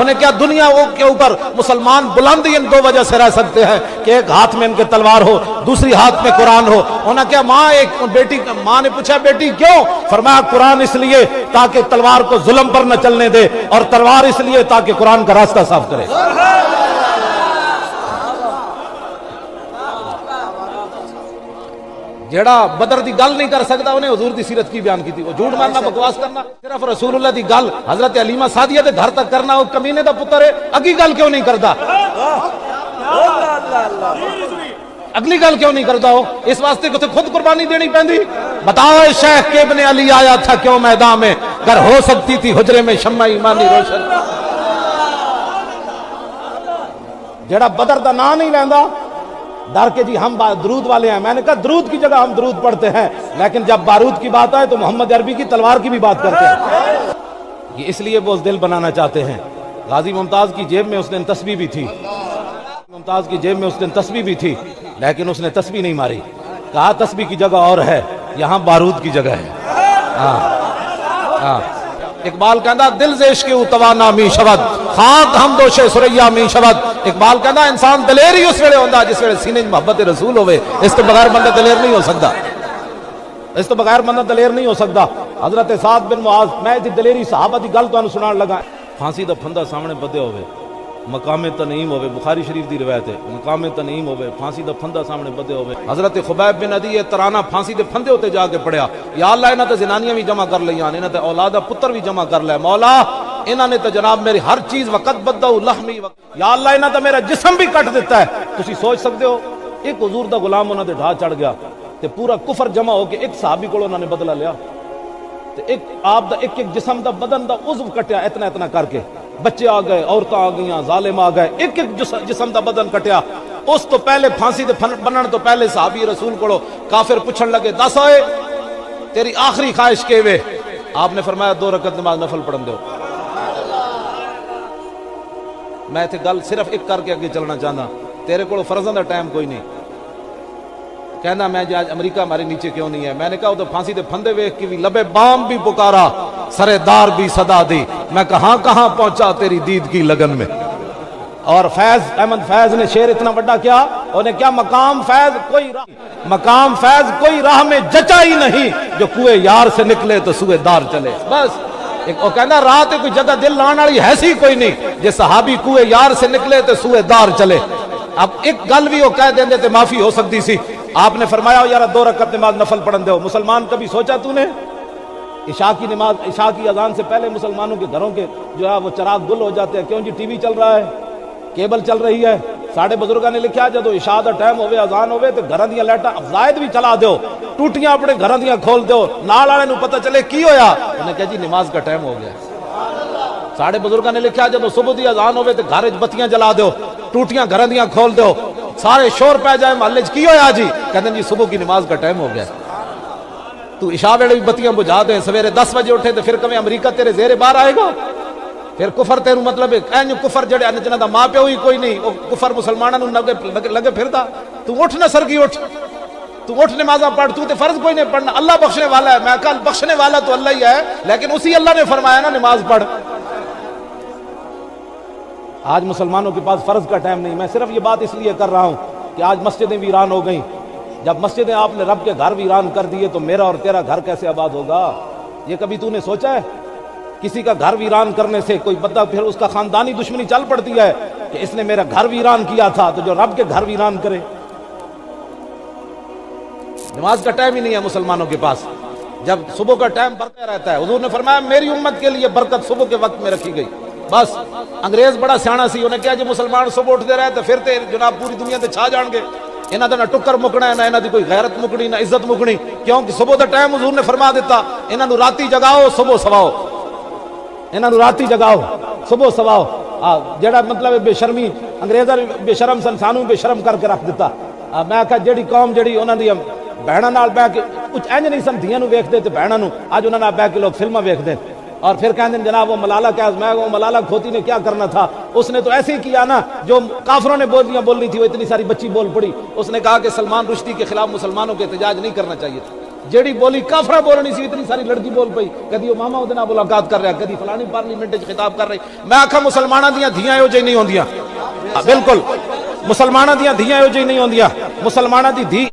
انہیں کیا دنیا کے اوپر مسلمان بلند ان دو وجہ سے رہ سکتے ہیں کہ ایک ہاتھ میں ان کے تلوار ہو، دوسری ہاتھ میں قرآن ہو۔ انہیں کیا ماں نے پوچھا بیٹی کیوں؟ فرمایا قرآن اس لیے تاکہ تلوار کو ظلم پر نہ چلنے دے، اور تلوار اس لیے تاکہ قرآن کا راستہ صاف کرے۔ جیڑا بدر دی گل نہیں کر سکتا انہیں حضور دی سیرت کی بیان کی تھی، وہ جھوٹ مارنا، بکواس کرنا، صرف رسول اللہ دی گل حضرت حلیمہ سعدیہ دے گھر تک کرنا، وہ کمینے دا پتر ہے، اگلی گل کیوں نہیں کرتا؟ اگلی گل کیوں نہیں کرتا ہو؟ اس واسطے کہ خود قربانی دینی پہندی۔ بتاؤ شیخ کے ابن علی آیا تھا کیوں میدان میں، گر ہو سکتی تھی حجرے میں شمع ایمانی روشن۔ جیڑا بدر دا نام نہیں لیندا ڈر کے جی ہم درود والے ہیں، میں نے کہا درود کی جگہ ہم درود پڑھتے ہیں، لیکن جب بارود کی بات آئے تو محمد عربی کی تلوار کی بھی بات کرتے ہیں۔ یہ اس لیے وہ دل بنانا چاہتے ہیں۔ غازی ممتاز کی جیب میں اس دن تسبیح بھی تھی، ممتاز کی جیب میں اس دن تسبیح بھی تھی، لیکن اس نے تسبیح نہیں ماری، کہا تسبیح کی جگہ اور ہے، یہاں بارود کی جگہ ہے۔ اقبال کہندا دل زیش کے اتوانا می شود، خاک ہم دوشے سریا می شود۔ اقبال کہندا انسان دلیر ہی اس ویلے ہوندا جس ویلے سینے محبت رسول ہوئے، اس تو بغیر بندہ دلیر نہیں ہو سکتا، اس تو بغیر بندہ دلیر نہیں ہو سکتا۔ حضرت سعد بن معاذ، میں دی دلیری صحابہ دی گل تانوں سنان لگا، پھانسی دا پھندا سامنے بدے ہوئے، مقام تنعیم ہوئے، بخاری شریف دی روایت ہے، مقام تنعیم ہوئے، پھانسی دا پھندا سامنے بدے ہوئے۔ حضرت خبیب بن عدی ترانہ پھانسی دے پھندے ہوتے جا کے پڑھیا، یا اللہ انہاں تے زنانیاں بھی جمع کر لیاں، انہاں تے اولاد پتر بھی جمع کر لے، مولا انہاں نے تو جناب میری ہر چیز وقت بدو لحمی، یا اللہ انہاں تے میرا جسم بھی کٹ دیتا ہے۔ تسی سوچ سکتے ہو ایک حضور دا غلام انہاں دے ڈھا چڑھ گیا تے پورا کفر جمع ہو کے ایک صحابی کو انہاں نے بدلہ لیا، تے ایک آپ دا ایک جسم دا بدن دا عضو کٹیا اتنا اتنا کر کے، بچے آ گئے، عورتیں آ گئیں، ظالم آ گئے، ایک ایک جسم دا بدن کٹیا۔ اس تو پہلے پھانسی دے بنن تو پہلے صحابی رسول کو کافر پوچھن لگے دس ہوئے تیری آخری خواہش کے وے؟ آپ نے فرمایا 2 رکعت نماز نفل پڑھن دو۔ میں تے گل صرف ایک کر کے اگے چلنا چاہنا، تیرے کو فرضاں دا ٹائم کوئی نہیں، کہنا میں آج امریکہ ہمارے نیچے کیوں نہیں ہے؟ میں نے کہا وہ تو پھانسی دے پھندے ویکھ کے بھی لبے بام بھی پکارا، سرے دار بھی صدا دی، میں کہاں کہاں پہنچا تیری دید کی لگن میں۔ اور فیض احمد فیض نے شعر اتنا بڑا کیا، انہیں کیا مقام فیض کوئی راہ میں جچا ہی نہیں، جو کوئے یار سے نکلے تو سوئے دار چلے۔ بس ایک وہ کہنا راہ تے کوئی جگہ دل لان والی ایسی کوئی نہیں، جے صحابی کوئے یار سے نکلے تو سوئے دار چلے۔ اب ایک گل بھی وہ کہہ دیندے تے معافی ہو سکتی سی، آپ نے فرمایا یار 2 رکعت نماز نفل پڑھن دو۔ مسلمان کبھی سوچا تو نے عشاء کی نماز، عشاء کی اذان سے پہلے مسلمانوں کے گھروں کے جو ہے وہ چراغ گل ہو جاتے ہیں، کیوں جی ٹی وی چل رہا ہے، کیبل چل رہی ہے۔ ساڑھے بزرگاں نے لکھا جدو عشاء دا ٹائم ہوئے، اذان ہوئے تو گھراں دیاں لائٹاں زائد بھی چلا دیو، ٹوٹیاں اپنے گھراں دیاں کھول دیو، نال والے نو پتہ چلے کی ہویا، انہیں کہا جی نماز کا ٹائم ہو گیا۔ ساڑھے بزرگاں نے لکھا جدو صبح دی اذان ہوئے تو گھر وچ بتیاں جلا دیو، ٹوٹیاں گھراں دیاں کھول دیو، سارے شور پہ جائے محلے کی ہویا جی، کہتے ہیں جی صبح کی نماز کا ٹائم ہو گیا۔ تو عشاء ویلے بھی بتیاں بجھا دیں، سویرے 10 بجے اٹھے تو پھر کبھی امریکہ تیرے زیر بار آئے گا؟ پھر کفر تیروں مطلب ہے کفر جڑے جنہاں دا ماں پیو ہی کوئی نہیں، وہ کفر مسلماناں نوں لگے پھردا۔ تو اٹھ نہ سرگی اٹھ، تو اٹھ نمازاں پڑھ، تو تے فرض کوئی نہیں پڑھنا، اللہ بخشنے والا ہے۔ میں کہا بخشنے والا تو اللہ ہی ہے، لیکن اسی اللہ نے فرمایا نا نماز پڑھ۔ آج مسلمانوں کے پاس فرض کا ٹائم نہیں۔ میں صرف یہ بات اس لیے کر رہا ہوں کہ آج مسجدیں ویران ہو گئیں۔ جب مسجدیں آپ نے رب کے گھر ویران کر دیے تو میرا اور تیرا گھر کیسے آباد ہوگا؟ یہ کبھی تو نے سوچا ہے؟ کسی کا گھر ویران کرنے سے کوئی بندہ پھر اس کا خاندانی دشمنی چل پڑتی ہے کہ اس نے میرا گھر ویران کیا تھا، تو جو رب کے گھر ویران کرے۔ نماز کا ٹائم ہی نہیں ہے مسلمانوں کے پاس، جب صبح کا ٹائم بڑھتا رہتا ہے۔ حضور نے فرمایا میری امت کے لیے برکت صبح کے وقت میں رکھی گئی۔ بس انگریز بڑا سیانا سی، انہیں کیا جی مسلمان صبح اٹھتے رہے تو پھر تے جناب پوری دنیا تے چھا جان گے، انہاں دا نہ ٹکر مکنا ہے، نہ انہاں دی کوئی غیرت مکنی، نہ عزت مکنی، کیونکہ صبح دا ٹائم حضور نے فرما دیتا انہاں نو راتی جگاؤ صبح سواؤ، انہاں نو راتی جگاؤ صبح سواؤ۔ جڑا مطلب بے شرمی، انگریزاں بے شرم سن، سانوں بے شرم کر کے رکھ دیتا۔ میں کہا جیڑی قوم جیڑی انہاں دی بہناں نال بیٹھ کے کچھ انج نہیں سن دھیاں نو ویکھدے تے بہناں نو، اج انہاں نال بیٹھ کے لوگ فلماں ویکھدے اور پھر کہتے ہیں جناب وہ ملالہ کیا، میں وہ ملالہ کھوتی نے کیا کرنا تھا، اس نے تو ایسے ہی کیا نا جو کافروں نے بولیاں بولنی تھی، وہ اتنی ساری بچی بول پڑی۔ اس نے کہا کہ سلمان رشدی کے خلاف مسلمانوں کے احتجاج نہیں کرنا چاہیے تھا، جیڑی بولی کافرہ بولنی سی اتنی ساری لڑکی بول پئی، کدی وہ ماما اودے نال ملاقات کر رہا، کدی فلانی پارلیمنٹ وچ خطاب کر رہی۔ میں آکھا مسلماناں دیاں دھیاں ایو جہی نہیں ہوندیاں، بالکل مسلماناں دیاں دھیاں ایو جہی نہیں ہوندیاں، مسلماناں دی دھی